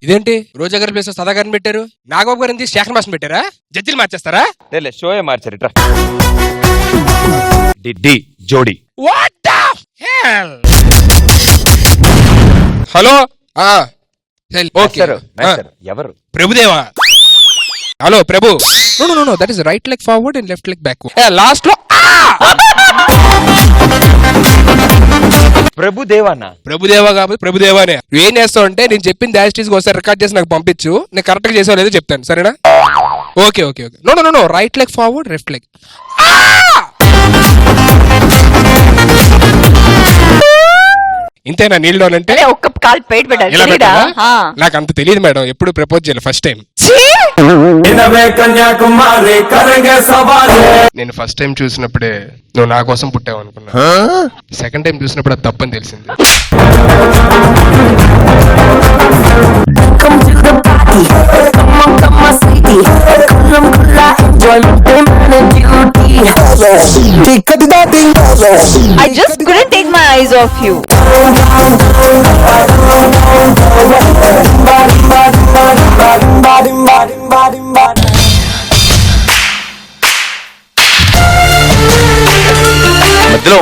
ఇదేంటి రోజా గారి ప్లేస్ సదా గారిని పెట్టారు, నాగబాబు గారిని శేఖర్ మాస్టర్ పెట్టారా? జడ్జిలు మార్చేస్తారా? షోయే మార్చారు ఇట్రా. డి జోడి. What the hell? Hello okay ఎవరు? Prabhudeva. Hello Prabhu. No that is right leg forward and left leg back. Last లో ప్రభుదేవా కాబట్టి ప్రభుదేవానే. నువ్వేం చేస్తావు అంటే నేను చెప్పింది యాస్టీస్ ఒకసారి రికార్డ్ చేసి నాకు పంపించు, నేను కరెక్ట్ గా చేసావు లేదో చెప్తాను, సరేనా? Okay okay okay. No right leg forward left leg. ఇంతేనా నీల్ డౌన్ అంటే? ఒక్క కాల్ పేట్ పెట్టాలి. నాకు అంత తెలియదు మేడం, ఎప్పుడు ప్రపోజ్ చేయాలి ఫస్ట్ టైం. నేను ఫస్ట్ టైం చూసినప్పుడే నువ్వు నా కోసం పుట్టావు అనుకున్నా. సెకండ్ టైం చూసినప్పుడు అది తప్పని తెలిసింది. I just couldn't take my eyes off you. మధ్యలో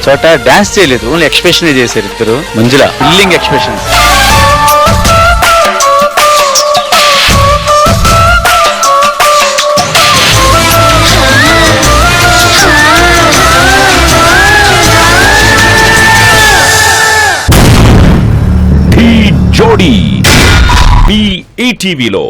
చోట డాన్స్ చేయలేదు, ఓన్లీ ఎక్స్ప్రెషన్ చేశారు ఇద్దరు. మంజుల ఫిల్లింగ్ ఎక్స్ప్రెషన్. జోడి ఈటీవీలో